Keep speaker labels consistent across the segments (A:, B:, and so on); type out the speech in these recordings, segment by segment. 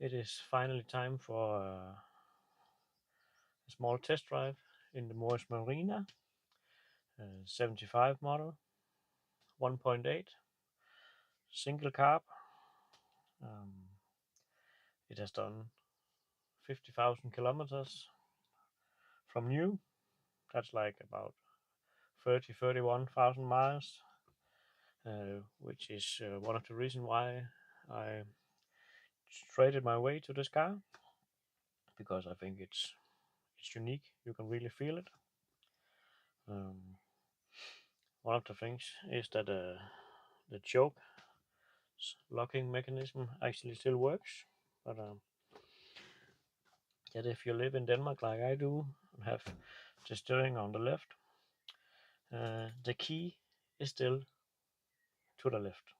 A: It is finally time for a small test drive in the Morris Marina 75 model, 1.8, single carb. Um, it has done 50,000 kilometers from new. That's like about 31,000 miles, which is one of the reasons why I traded my way to this car, because I think it's unique. You can really feel it. One of the things is that the choke locking mechanism actually still works, but yet if you live in Denmark like I do and have the steering on the left, the key is still to the left.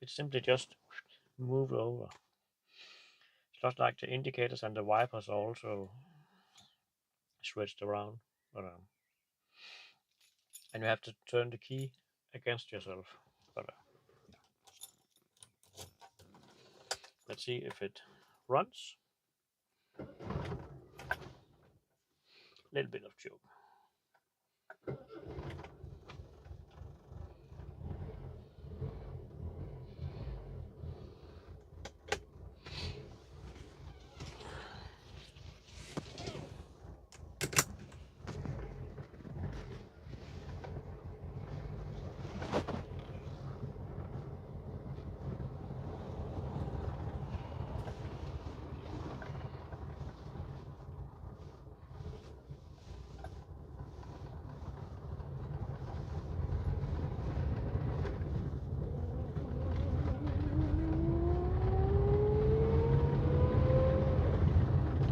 A: It's simply just move over. It's just like the indicators and the wipers are also switched around, but and you have to turn the key against yourself. But let's see if it runs. Little bit of choke.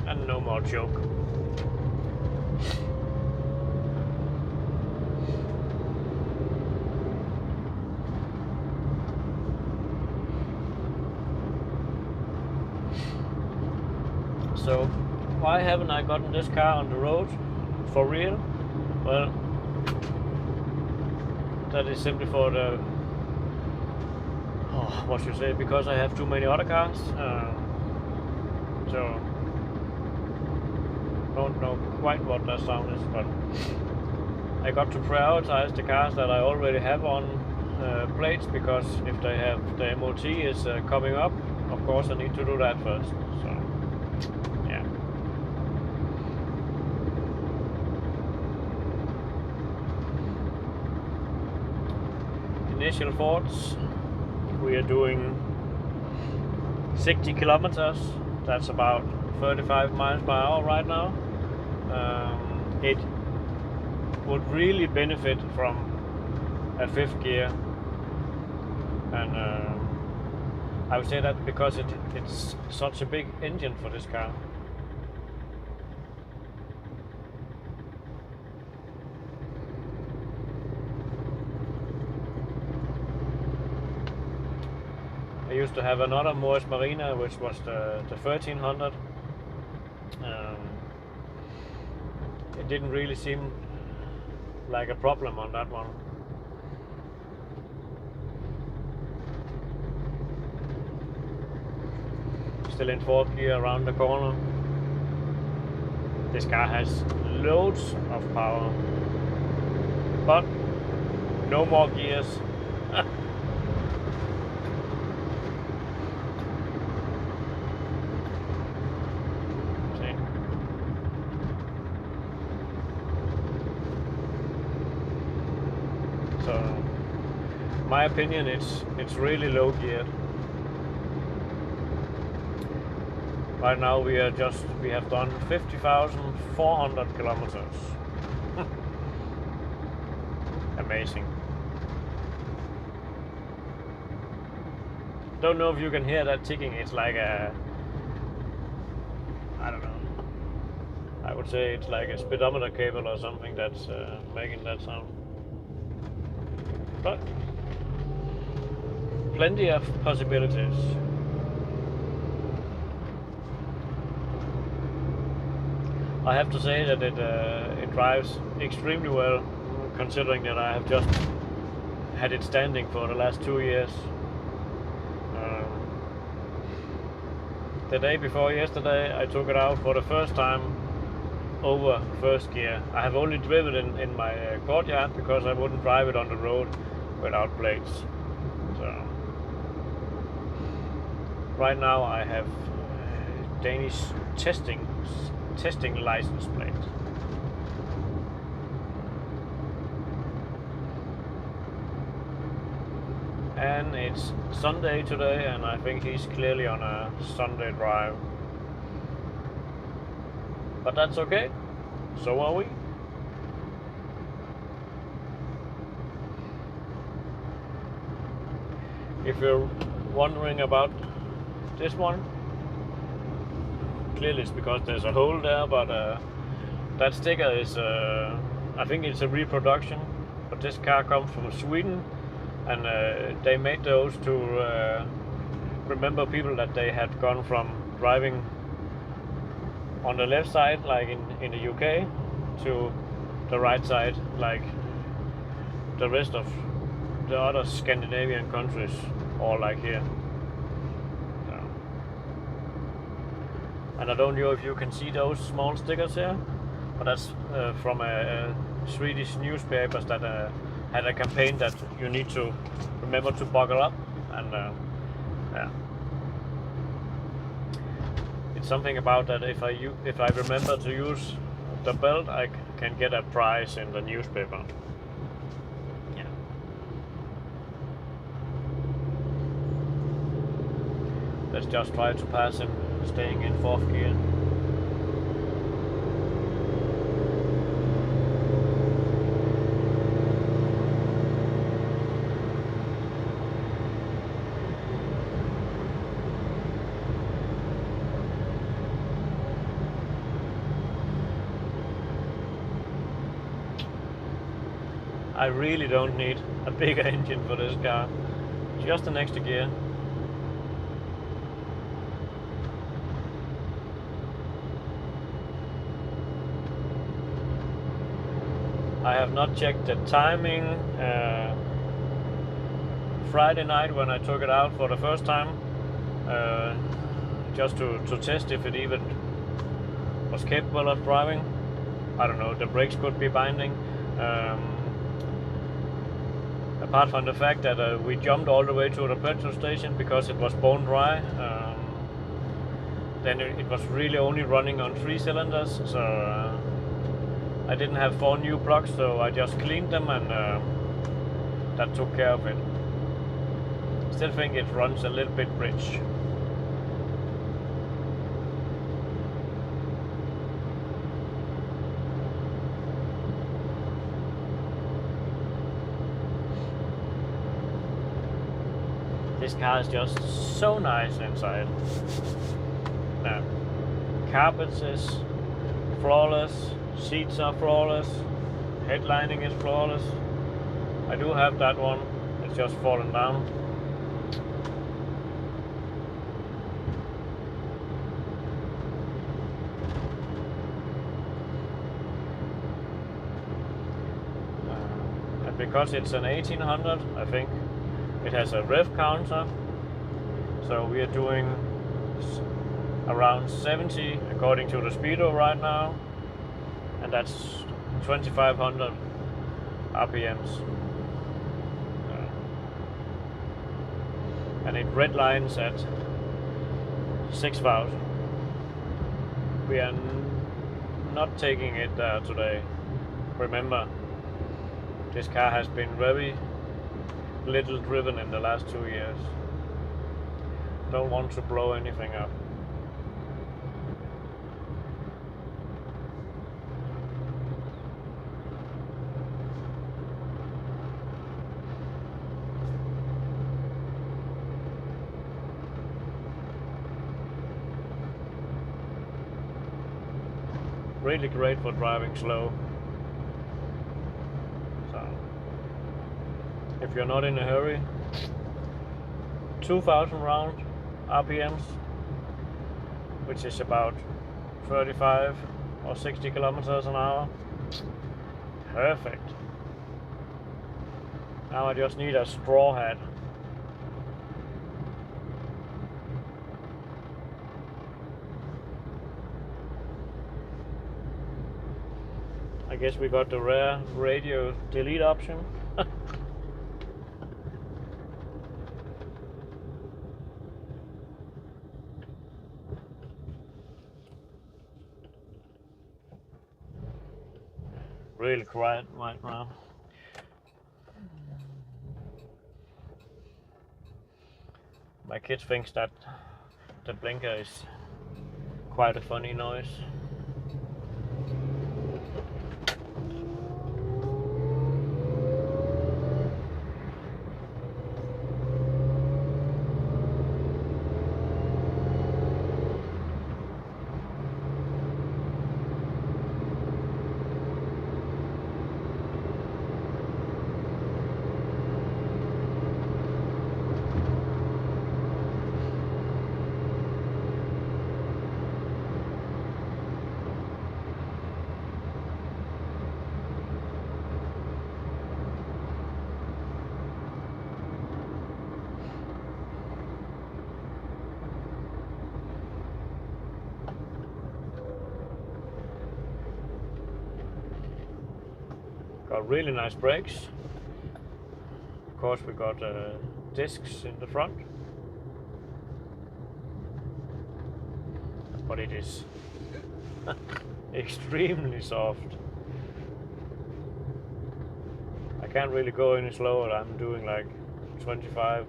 A: And no more choke. So why haven't I gotten this car on the road for real? Well, that is simply for the what should I say, because I have too many other cars. So don't know quite what that sound is, but I got to prioritize the cars that I already have on plates, because if they have the MOT is coming up, of course I need to do that first. So yeah. Initial thoughts: we are doing 60 kilometers. That's about 35 miles per hour right now. It would really benefit from a fifth gear, and I would say that because it's such a big engine for this car. I used to have another Morris Marina, which was the 1300. It didn't really seem like a problem on that one. Still in fourth gear around the corner. This car has loads of power, but no more gears. So, my opinion, it's really low geared. Right now we have done 50,400 kilometers. Amazing. Don't know if you can hear that ticking. It's like I don't know. I would say it's like a speedometer cable or something that's making that sound. But plenty of possibilities. I have to say that it drives extremely well, considering that I have just had it standing for the last 2 years. the day before yesterday, I took it out for the first time over first gear. I have only driven it in my courtyard because I wouldn't drive it on the road without blades. So right now I have Danish testing license plate. And it's Sunday today, and I think he's clearly on a Sunday drive. But that's okay, so are we. If you're wondering about this one, clearly it's because there's a hole there, but that sticker is, I think it's a reproduction, but this car comes from Sweden, and they made those to remember people that they had gone from driving on the left side, like in the UK, to the right side, like the rest of the other Scandinavian countries, or like here. So. And I don't know if you can see those small stickers here, but that's from a Swedish newspapers that had a campaign that you need to remember to buckle up, and yeah. It's something about that if I remember to use the belt, I can get a prize in the newspaper. Yeah. Let's just try to pass him, staying in fourth gear. I really don't need a bigger engine for this car, just an extra gear. I have not checked the timing Friday night when I took it out for the first time, just to test if it even was capable of driving. I don't know, the brakes could be binding. Apart from the fact that we jumped all the way to the petrol station because it was bone dry, then it was really only running on 3 cylinders, so I didn't have 4 new plugs, so I just cleaned them, and that took care of it. Still think it runs a little bit rich. This car is just so nice inside. Now, carpets is flawless, seats are flawless, headlining is flawless. I do have that one, it's just fallen down. And because it's an 1800, I think, it has a rev counter, so we are doing around 70 according to the speedo right now, and that's 2500 RPMs. And it redlines at 6000. We are not taking it there today. Remember, this car has been very little driven in the last 2 years. Don't want to blow anything up. Really great for driving slow. If you're not in a hurry, 2000 round RPMs, which is about 35 or 60 kilometers an hour. Perfect. Now I just need a straw hat. I guess we got the rare radio delete option. Really quiet right now. My kids thinks that the blinker is quite a funny noise. Got really nice brakes. Of course we got discs in the front, but it is extremely soft. I can't really go any slower. I'm doing like 25.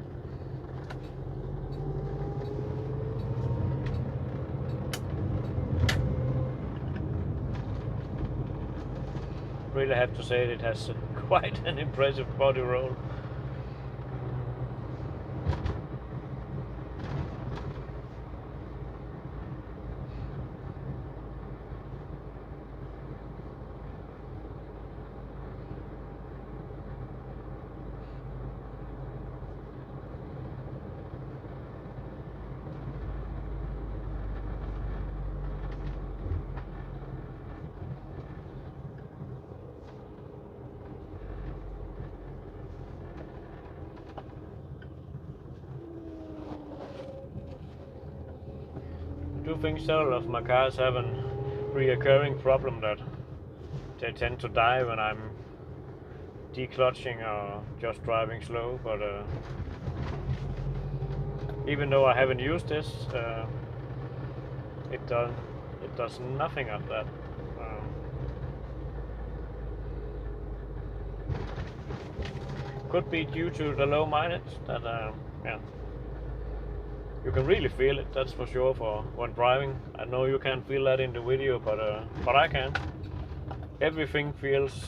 A: Really have to say it has quite an impressive body roll. I do think several of my cars have a reoccurring problem that they tend to die when I'm declutching or just driving slow, but even though I haven't used this, it does nothing of that. Could be due to the low mileage that yeah. You can really feel it, that's for sure, for when driving. I know you can't feel that in the video, but I can. Everything feels,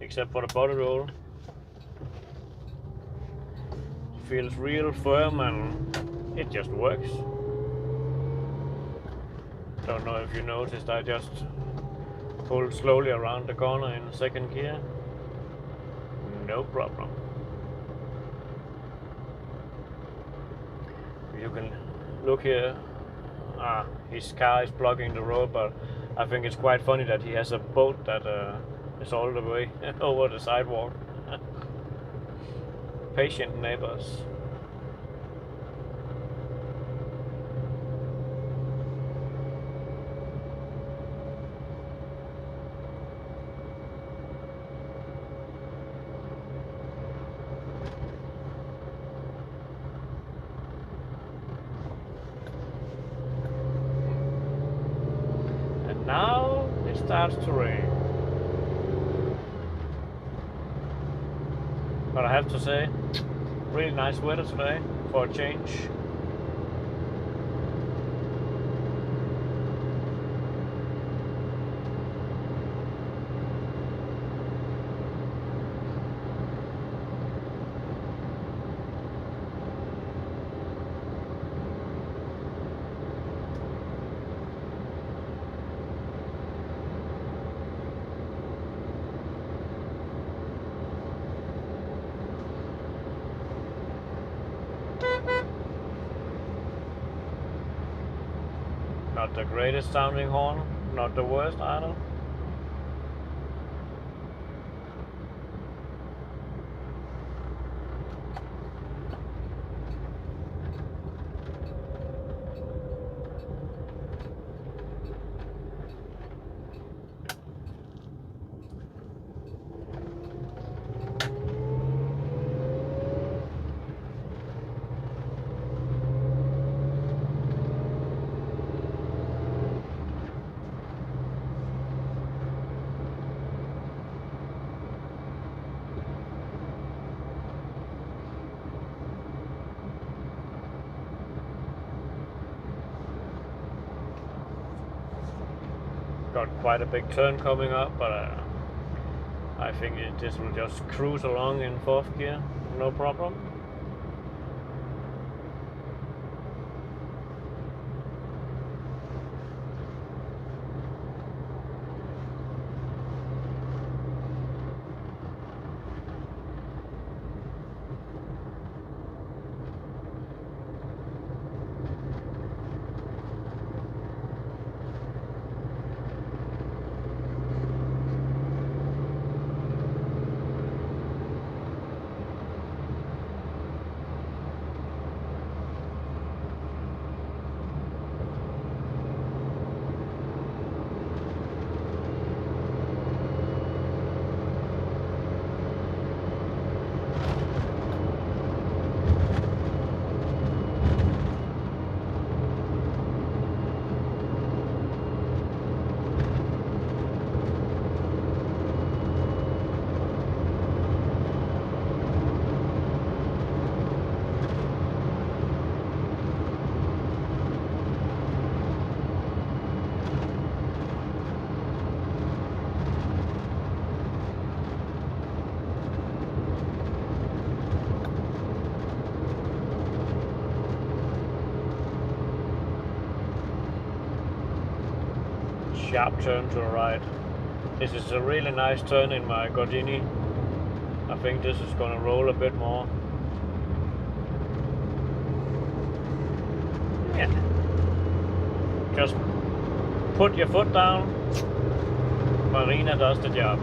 A: except for the body roll, feels real firm and it just works. Don't know if you noticed, I just pulled slowly around the corner in second gear. No problem. You can look here. His car is blocking the road, but I think it's quite funny that he has a boat that is all the way over the sidewalk. Patient neighbors. Now it starts to rain. But I have to say, really nice weather today for a change. Not the greatest sounding horn, not the worst either. got quite a big turn coming up, but I think this will just cruise along in 4th gear, no problem. Sharp turn to the right. This is a really nice turn in my Gordini. I think this is gonna roll a bit more. Yeah. Just put your foot down. Marina does the job.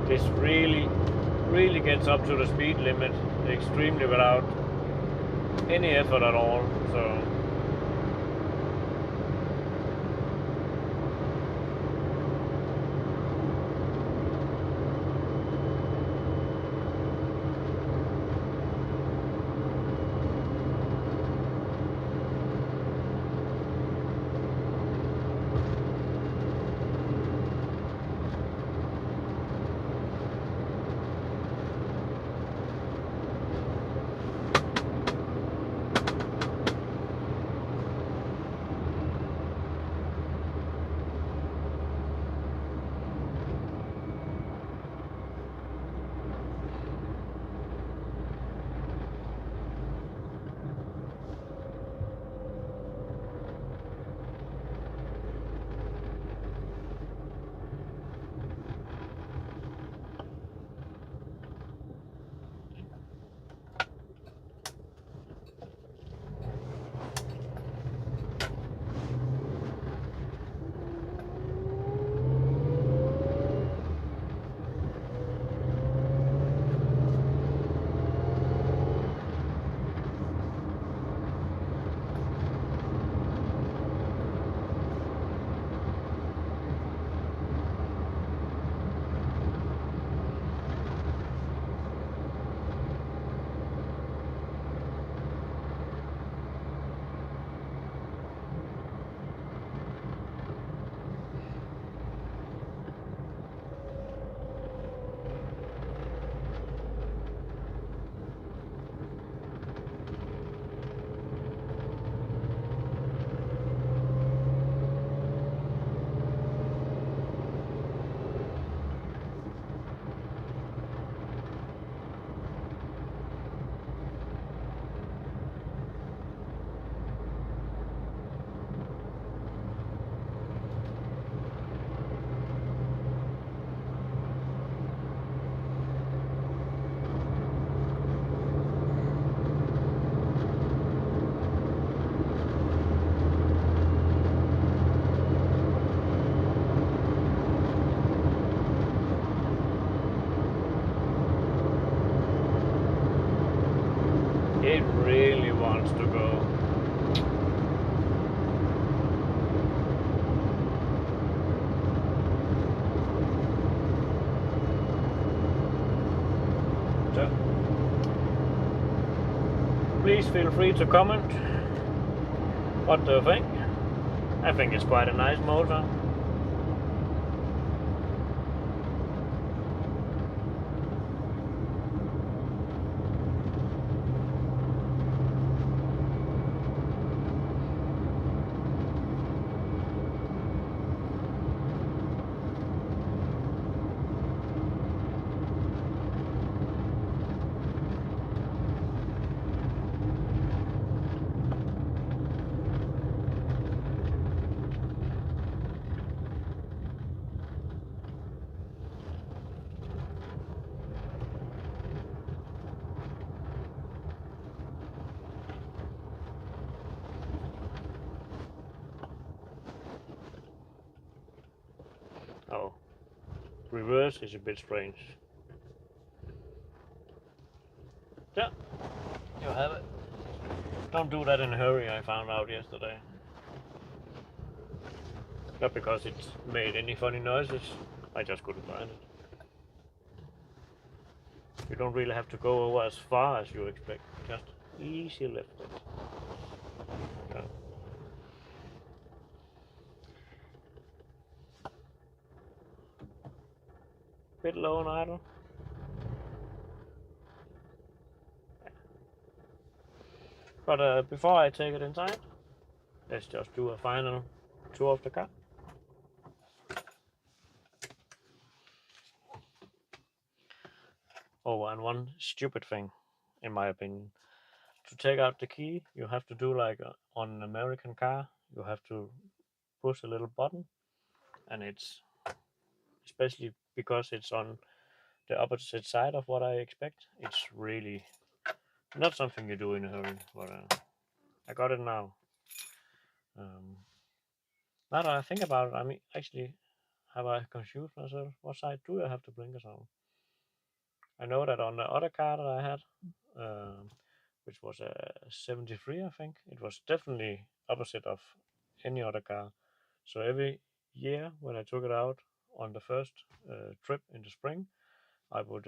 A: This really gets up to the speed limit extremely without any effort at all. So please feel free to comment. What do you think? I think it's quite a nice motor. Oh, reverse is a bit strange. Yeah, you have it. Don't do that in a hurry, I found out yesterday. Not because it made any funny noises, I just couldn't find it. You don't really have to go over as far as you expect, just easy lift it. Yeah. Bit low on idle. But before I take it inside, let's just do a final tour of the car. Oh, and one stupid thing, in my opinion. To take out the key, you have to do like on an American car, you have to push a little button, and it's especially because it's on the opposite side of what I expect. It's really not something you do in a hurry, but I got it now. Now that I think about it, I mean, actually, have I confused myself? What side do I have the blinkers on? I know that on the other car that I had, which was a 73, I think, it was definitely opposite of any other car. So every year when I took it out on the first trip in the spring, I would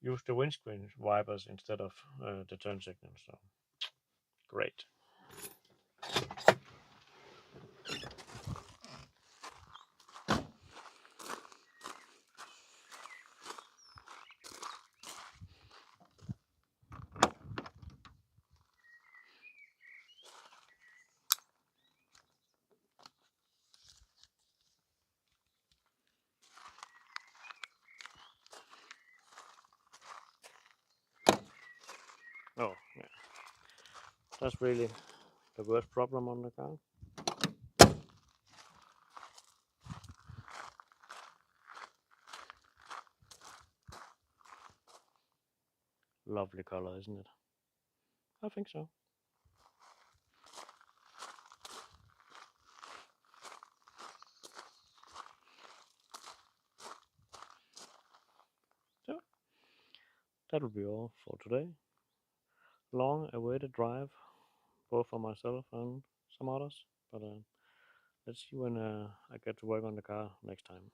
A: use the windscreen wipers instead of the turn signals. So great. Oh, yeah. That's really the worst problem on the car. Lovely color, isn't it? I think so. So that will be all for today. Long awaited drive, both for myself and some others. But let's see when I get to work on the car next time.